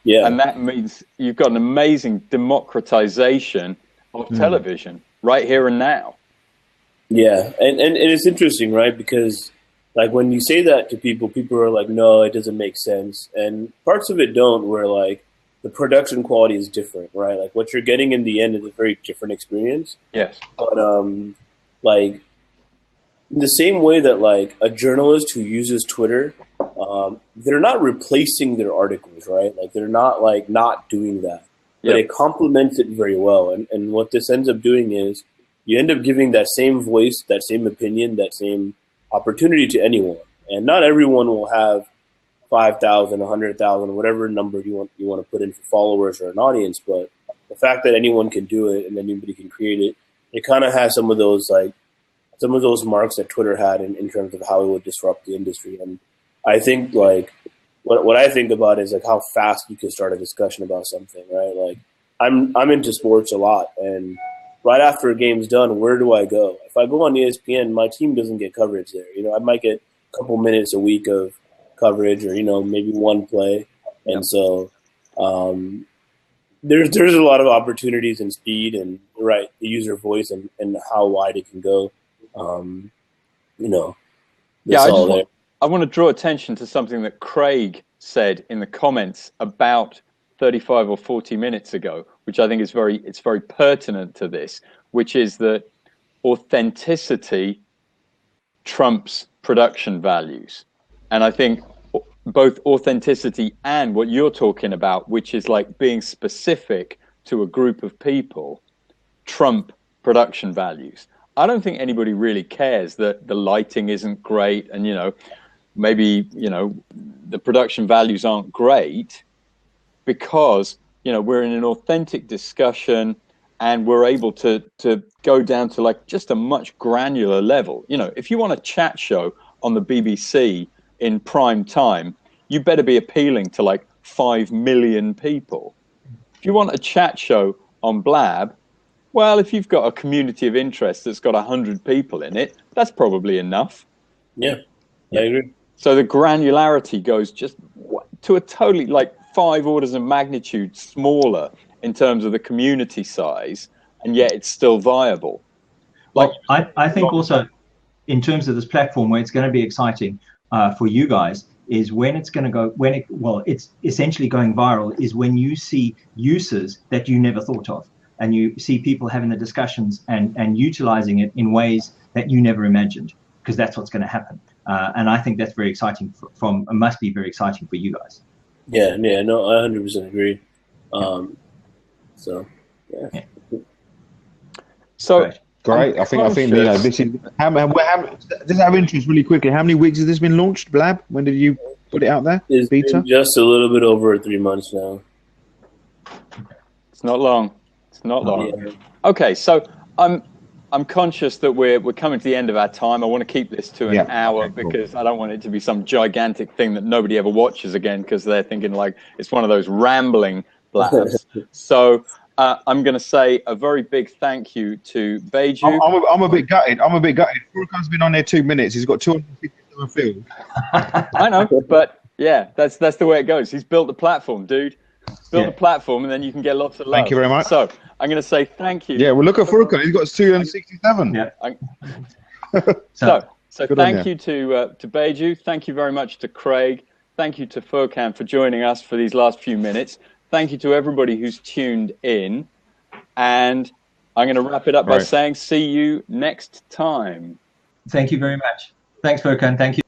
Yeah. And that means you've got an amazing democratization of television right here and now. Yeah. And it's interesting, right? Because like when you say that to people, people are like, no, it doesn't make sense. And parts of it don't, where like the production quality is different, right? Like what you're getting in the end is a very different experience. Yes. But like in the same way that like a journalist who uses Twitter, they're not replacing their articles, right? Like they're not like not doing that. but Yep. it complements it very well. And what this ends up doing is you end up giving that same voice, that same opinion, that same opportunity to anyone. And not everyone will have 5,000, 100,000, whatever number you want to put in for followers or an audience. But the fact that anyone can do it and anybody can create it, it kind of has some of those marks that Twitter had in terms of how it would disrupt the industry. And I think like what I think about is like how fast you can start a discussion about something, right? Like I'm into sports a lot, and right after a game's done, where do I go? If I go on ESPN, my team doesn't get coverage there. You know, I might get a couple minutes a week of coverage, or maybe one play, and so there's a lot of opportunities in speed and the user voice and how wide it can go. I want to draw attention to something that Craig said in the comments about 35 or 40 minutes ago, which I think is very pertinent to this, which is that authenticity trumps production values. And I think both authenticity and what you're talking about, which is like being specific to a group of people, trump production values. I don't think anybody really cares that the lighting isn't great and, maybe, the production values aren't great, because, we're in an authentic discussion and we're able to go down to like just a much granular level. If you want a chat show on the BBC in prime time, you better be appealing to like 5 million people. If you want a chat show on Blab, well, if you've got a community of interest that's got 100 people in it, that's probably enough. Yeah, I agree. So the granularity goes just to a totally like 5 orders of magnitude smaller in terms of the community size, and yet it's still viable. Well, I think also in terms of this platform, where it's going to be exciting for you guys is when it's going to go, it's essentially going viral, is when you see uses that you never thought of, and you see people having the discussions and utilizing it in ways that you never imagined, because that's what's going to happen. And I think that's very exciting must be very exciting for you guys. Yeah, no, I 100% agree. So, yeah. So great. I think this is just out of interest really quickly. How many weeks has this been launched, Blab? When did you put it out there? It's beta? been just a little bit over 3 months now. It's not long. Yeah. Okay, so I'm conscious that we're coming to the end of our time. I want to keep this to an hour because I don't want it to be some gigantic thing that nobody ever watches again, because they're thinking like it's one of those rambling blabs. So I'm going to say a very big thank you to Beju. I'm a bit gutted. Furkan's been on there 2 minutes. He's got 257 fields. I know, but yeah, that's the way it goes. He's built the platform, dude. Build a platform, and then you can get lots of love. Thank you very much. So I'm going to say thank you. Yeah, well, look at Furkan. He's got 267. Yeah. So thank you to Beju. Thank you very much to Craig. Thank you to Furkan for joining us for these last few minutes. Thank you to everybody who's tuned in. And I'm going to wrap it up by saying see you next time. Thank you very much. Thanks, Furkan. Thank you.